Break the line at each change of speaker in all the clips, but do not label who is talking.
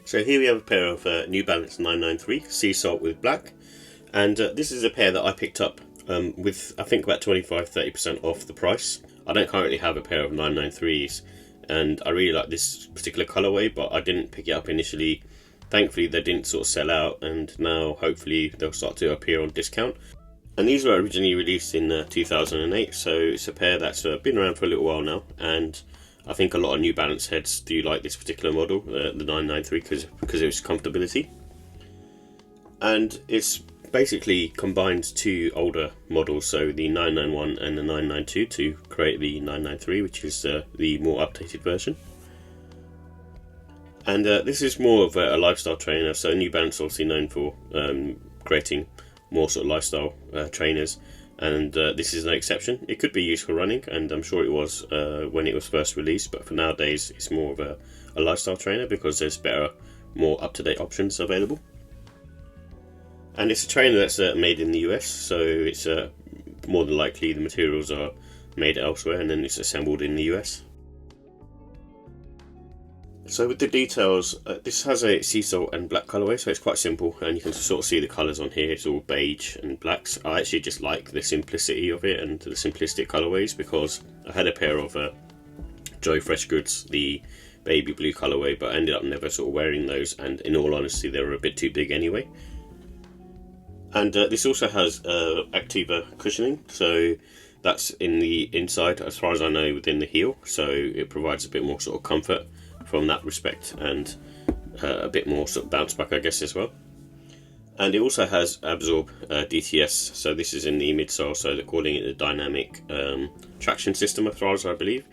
So here we have a pair of New Balance 993 Sea Salt with black, and this is a pair that I picked up with I think about 25-30% off the price. I don't currently have a pair of 993s, and I really like this particular colorway, but I didn't pick it up initially. Thankfully they didn't sort of sell out, and now hopefully they'll start to appear on discount. And these were originally released in 2008, so it's a pair that's been around for a little while now, and I think a lot of New Balance heads do like this particular model, the 993, because of its comfortability. And it's basically combined two older models, so the 991 and the 992, to create the 993, which is the more updated version. And this is more of a lifestyle trainer, so New Balance obviously known for creating more sort of lifestyle trainers, and this is no exception. It could be used for running, and I'm sure it was when it was first released, but for nowadays it's more of a lifestyle trainer because there's better, more up-to-date options available. And it's a trainer that's made in the US, so it's more than likely the materials are made elsewhere and then it's assembled in the US. So with the details, this has a sea salt and black colourway, so it's quite simple, and you can sort of see the colours on here. It's all beige and blacks. I actually just like the simplicity of it and the simplistic colourways, because I had a pair of Joe Fresh Goods, the baby blue colourway, but I ended up never sort of wearing those, and in all honesty they were a bit too big anyway. And this also has Activa cushioning, so that's in the inside, as far as I know, within the heel, so it provides a bit more sort of comfort from that respect, and a bit more sort of bounce back, I guess, as well. And it also has Absorb DTS, so this is in the midsole, so they're calling it the dynamic traction system, as far as I believe.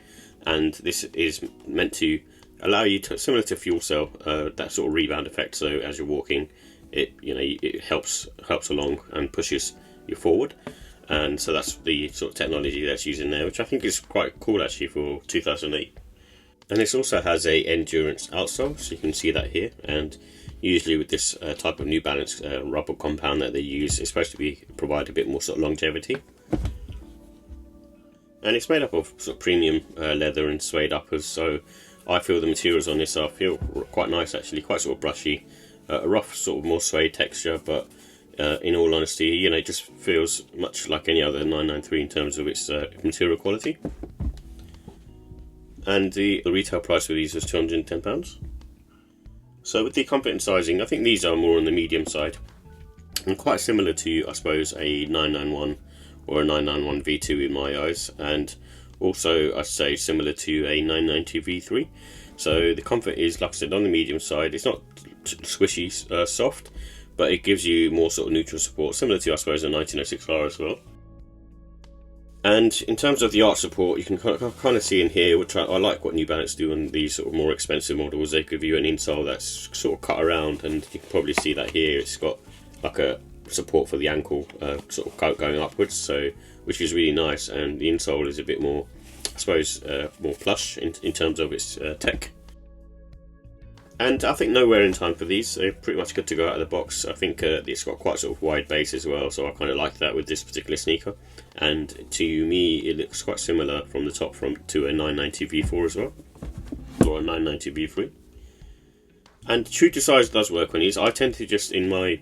And this is meant to allow you to, similar to fuel cell, that sort of rebound effect. So as you're walking, it helps along and pushes you forward. And so that's the sort of technology that's used in there, which I think is quite cool actually for 2008. And this also has a Ndurance outsole, so you can see that here. And usually with this type of New Balance rubber compound that they use, it's supposed to provide a bit more sort of longevity. And it's made up of sort of premium leather and suede uppers, so I feel the materials on this feel quite nice actually, quite sort of brushy, a rough sort of more suede texture, but in all honesty, it just feels much like any other 993 in terms of its material quality. And the retail price for these was £210. So with the comfort and sizing, I think these are more on the medium side, and quite similar to, I suppose, a 991 or a 991 V2 in my eyes, and also I'd say similar to a 990 V3. So the comfort is, like I said, on the medium side. It's not squishy soft, but it gives you more sort of neutral support, similar to, I suppose, a 1906R as well. And in terms of the arch support, you can kind of see in here, which I like what New Balance do on these sort of more expensive models. They give you an insole that's sort of cut around, and you can probably see that here. It's got like a support for the ankle, sort of going upwards, so which is really nice. And the insole is a bit more, I suppose, more plush in terms of its tech. And I think no wearing time for these. They're pretty much good to go out of the box. I think it's got quite sort of wide base as well, so I kind of like that with this particular sneaker. And to me, it looks quite similar from the top to a 990 V4 as well, or a 990 V3. And true to size does work on these. I tend to just, in my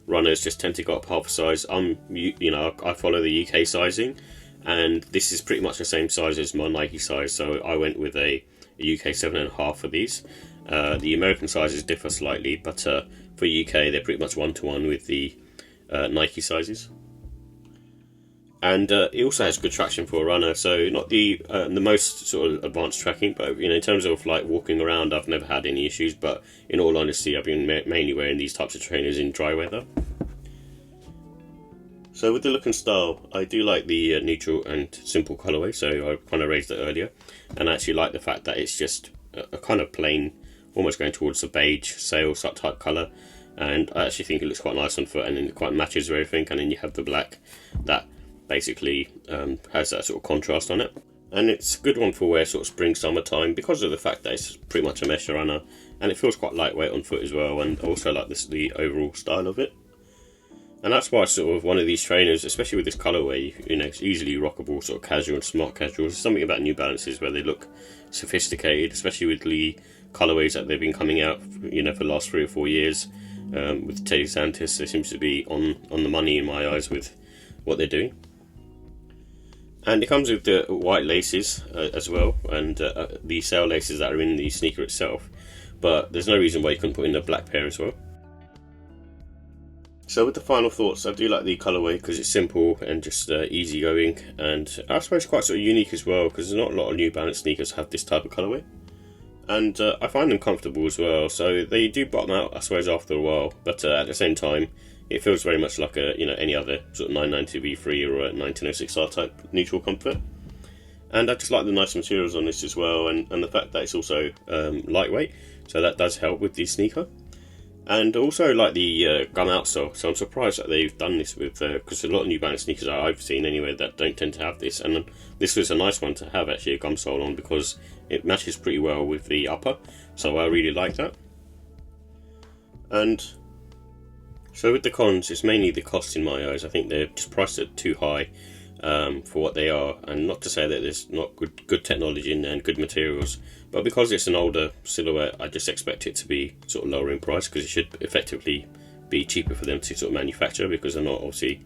runners, just tend to go up half a size. I follow the UK sizing, and this is pretty much the same size as my Nike size, so I went with a UK 7.5 for these. The American sizes differ slightly, but for UK they're pretty much one-to-one with the Nike sizes. And it also has good traction for a runner, so not the most sort of advanced tracking, but in terms of like walking around, I've never had any issues. But in all honesty, I've been mainly wearing these types of trainers in dry weather. So with the look and style, I do like the neutral and simple colourway, so I kind of raised it earlier, and I actually like the fact that it's just a kind of plain, almost going towards the beige sail type colour, and I actually think it looks quite nice on foot, and then it quite matches with everything. And then you have the black that basically has that sort of contrast on it, and it's a good one for wear sort of spring summertime because of the fact that it's pretty much a mesh runner, and it feels quite lightweight on foot as well, and also like the overall style of it. And that's why sort of one of these trainers, especially with this colourway, it's easily rockable, sort of casual and smart casual. There's something about New Balances where they look sophisticated, especially with the colourways that they've been coming out, you know, for the last 3 or 4 years. With Teddy Santis, they seem to be on the money in my eyes with what they're doing. And it comes with the white laces as well, and the sail laces that are in the sneaker itself. But there's no reason why you couldn't put in a black pair as well. So with the final thoughts, I do like the colourway because it's simple and just easy going, and I suppose quite sort of unique as well, because there's not a lot of New Balance sneakers have this type of colourway. And I find them comfortable as well, so they do bottom out I suppose after a while, but at the same time it feels very much like a, you know, any other sort of 992 V3 or a 1906R type neutral comfort. And I just like the nice materials on this as well, and the fact that it's also lightweight, so that does help with the sneaker. And also like the gum outsole, so I'm surprised that they've done this with, because a lot of New Balance sneakers I've seen anyway that don't tend to have this, and this was a nice one to have actually, a gum sole on, because it matches pretty well with the upper, so I really like that. And so with the cons, it's mainly the cost in my eyes. I think they're just priced at too high for what they are, and not to say that there's not good technology in there and good materials, but because it's an older silhouette, I just expect it to be sort of lower in price, because it should effectively be cheaper for them to sort of manufacture, because they're not obviously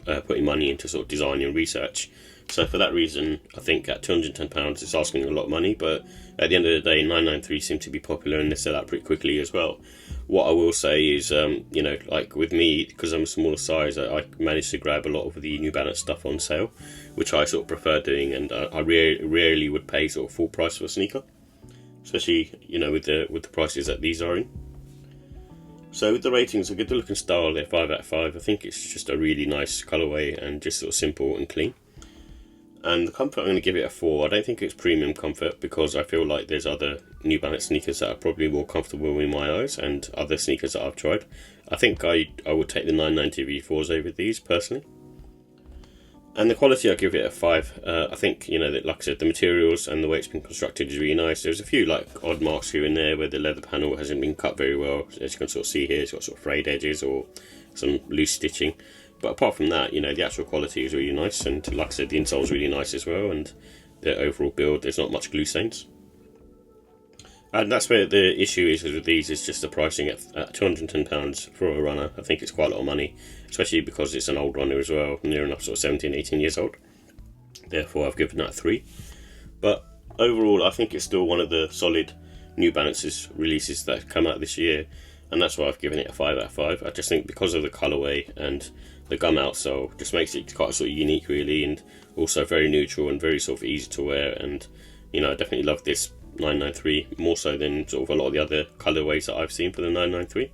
putting money into sort of design and research. So for that reason, I think at £210 it's asking a lot of money, but at the end of the day 993 seem to be popular and they sell out pretty quickly as well. What I will say is, you know, like with me, because I'm a smaller size, I managed to grab a lot of the New Balance stuff on sale, which I sort of prefer doing, and I rarely would pay sort of full price for a sneaker, especially, you know, with the prices that these are in. So with the ratings, a good looking style, they're 5 out of 5. I think it's just a really nice colourway and just sort of simple and clean. And the comfort, I'm going to give it a 4. I don't think it's premium comfort, because I feel like there's other New Balance sneakers that are probably more comfortable in my eyes, and other sneakers that I've tried. I think I would take the 990 V4s over these personally. And the quality, I give it a 5. I think, you know, that, like I said, the materials and the way it's been constructed is really nice. There's a few like odd marks here and there where the leather panel hasn't been cut very well. As you can sort of see here, it's got sort of frayed edges or some loose stitching. But apart from that, you know, the actual quality is really nice, and like I said, the insole is really nice as well, and the overall build, there's not much glue stains. And that's where the issue is with these, is just the pricing at £210 for a runner. I think it's quite a lot of money, especially because it's an old runner as well, near enough sort of 17, 18 years old. Therefore, I've given that a 3. But overall, I think it's still one of the solid New Balance's releases that have come out this year, and that's why I've given it a 5 out of 5. I just think because of the colourway and the gum outsole just makes it quite sort of unique really, and also very neutral and very sort of easy to wear. And, you know, I definitely love this 993 more so than sort of a lot of the other colourways that I've seen for the 993.